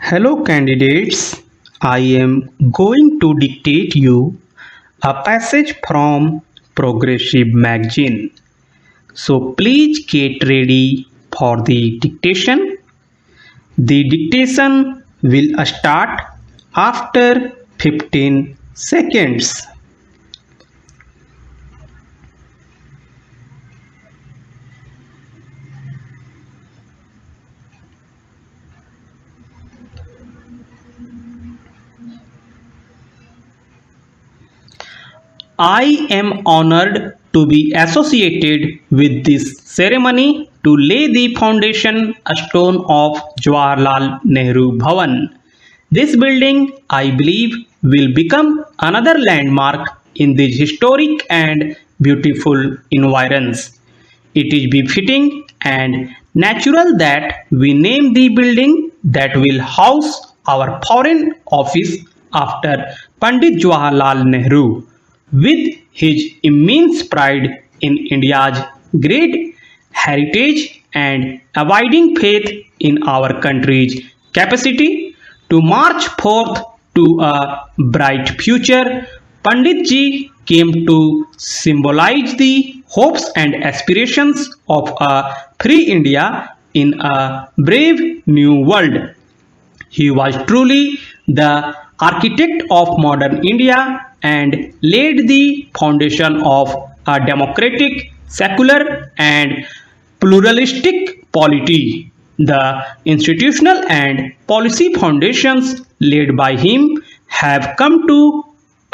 Hello candidates, I am going to dictate you a passage from Progressive magazine. So please get ready for the dictation. The dictation will start after 15 seconds. I am honored to be associated with this ceremony to lay the foundation stone of Jawaharlal Nehru Bhavan. This building, I believe, will become another landmark in this historic and beautiful environs. It is befitting and natural that we name the building that will house our foreign office after Pandit Jawaharlal Nehru. With his immense pride in India's great heritage and abiding faith in our country's capacity to march forth to a bright future, Pandit ji came to symbolize the hopes and aspirations of a free India in a brave new world. He was truly the architect of modern India and laid the foundation of a democratic, secular, and pluralistic polity. The institutional and policy foundations laid by him have come to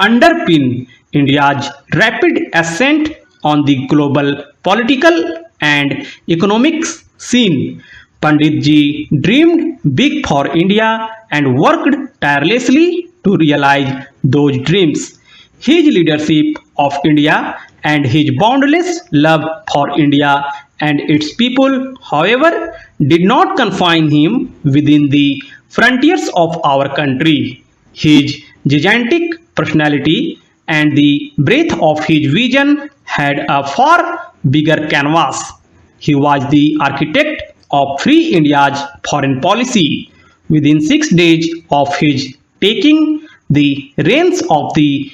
underpin India's rapid ascent on the global political and economic scene. Pandit ji dreamed big for India and worked tirelessly to realize those dreams. His leadership of India and his boundless love for India and its people, however, did not confine him within the frontiers of our country. His gigantic personality and the breadth of his vision had a far bigger canvas. He was the architect of Free India's foreign policy. Within 6 days of his taking the reins of the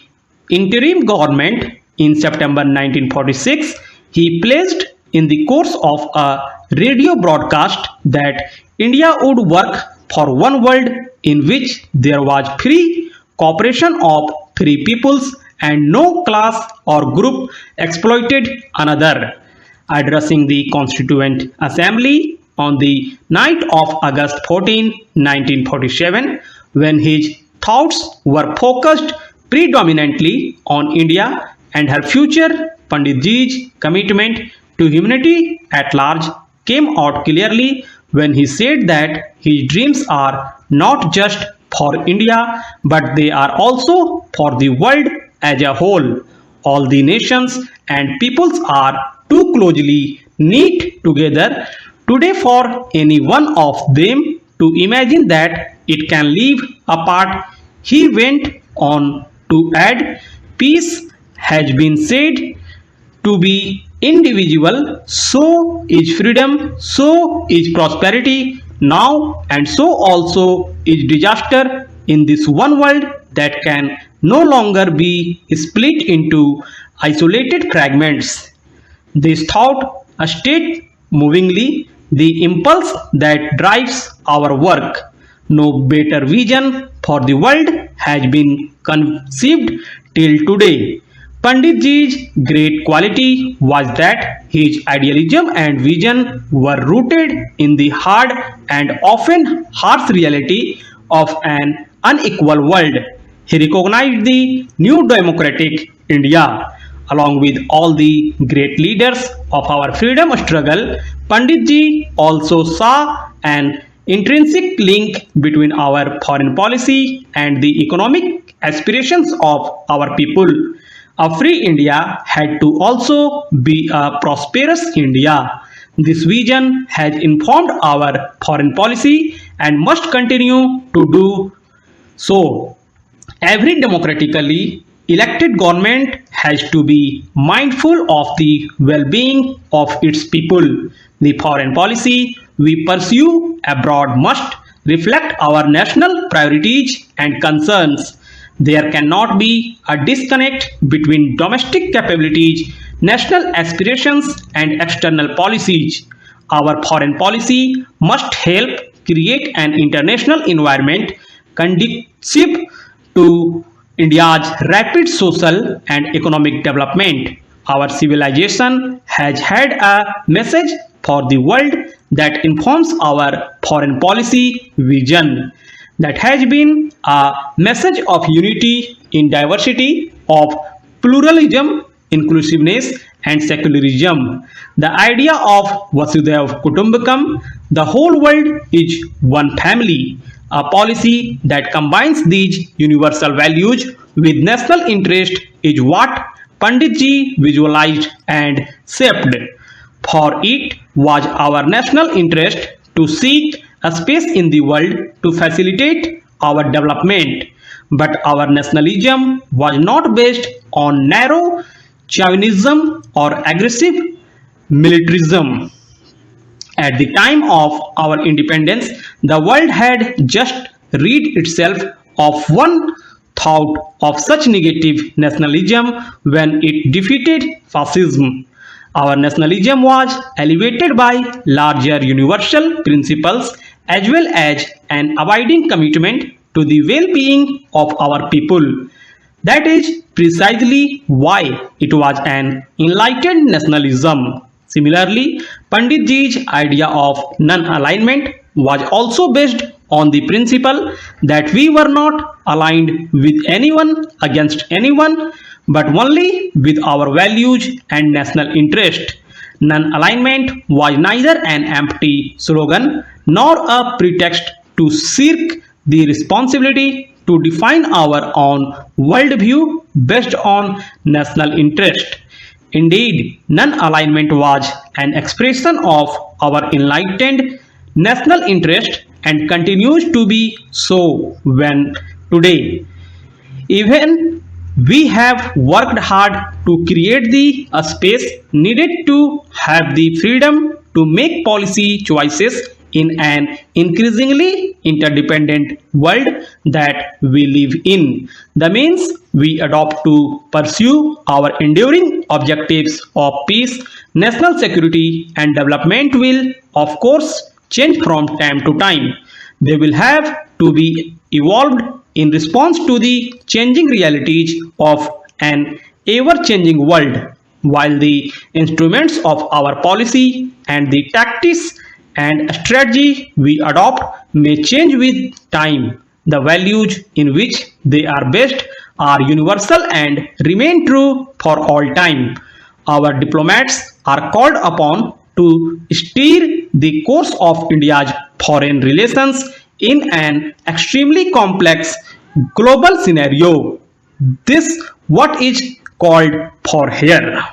interim government in September 1946, he pledged in the course of a radio broadcast that India would work for one world in which there was free cooperation of free peoples and no class or group exploited another. Addressing the Constituent Assembly on the night of August 14, 1947, when his thoughts were focused predominantly on India and her future, Pandit ji's commitment to humanity at large came out clearly when he said that his dreams are not just for India but they are also for the world as a whole. All the nations and peoples are too closely knit together today for any one of them to imagine that it can live apart. He went on to add, peace has been said to be indivisible, so is freedom, so is prosperity now, and so also is disaster in this one world that can no longer be split into isolated fragments. This thought states movingly the impulse that drives our work. No better vision for the world has been conceived till today. Pandit ji's great quality was that his idealism and vision were rooted in the hard and often harsh reality of an unequal world. He recognized the new democratic India. Along with all the great leaders of our freedom struggle, Pandit ji also saw an intrinsic link between our foreign policy and the economic aspirations of our people. A free India had to also be a prosperous India. This vision has informed our foreign policy and must continue to do so. Every democratically elected government has to be mindful of the well-being of its people. The foreign policy we pursue abroad must reflect our national priorities and concerns. There cannot be a disconnect between domestic capabilities, national aspirations, and external policies. Our foreign policy must help create an international environment conducive to India's rapid social and economic development. Our civilization has had a message for the world that informs our foreign policy vision. That has been a message of unity in diversity, of pluralism, inclusiveness, and secularism. The idea of 𝑉𝑠𝑠ुधैव कुटुम्बकम, the whole world is one family, a policy that combines these universal values with national interest is what Panditji visualized and shaped. For it was our national interest to seek a space in the world to facilitate our development. But our nationalism was not based on narrow chauvinism or aggressive militarism. At the time of our independence, the world had just rid itself of one thought of such negative nationalism when it defeated fascism. Our nationalism was elevated by larger universal principles as well as an abiding commitment to the well-being of our people. That is precisely why it was an enlightened nationalism. Similarly, Panditji's idea of non-alignment was also based on the principle that we were not aligned with anyone against anyone, but only with our values and national interest. Non-alignment was neither an empty slogan nor a pretext to shirk the responsibility to define our own worldview based on national interest. Indeed, non-alignment was an expression of our enlightened national interest and continues to be so when today. Even we have worked hard to create the space needed to have the freedom to make policy choices in an increasingly interdependent world that we live in. The means we adopt to pursue our enduring objectives of peace, national security, and development will, of course, change from time to time. They will have to be evolved in response to the changing realities of an ever-changing world. While the instruments of our policy and the tactics and strategy we adopt may change with time, the values in which they are based are universal and remain true for all time. Our diplomats are called upon to steer the course of India's foreign relations in an extremely complex global scenario. This what is called for here.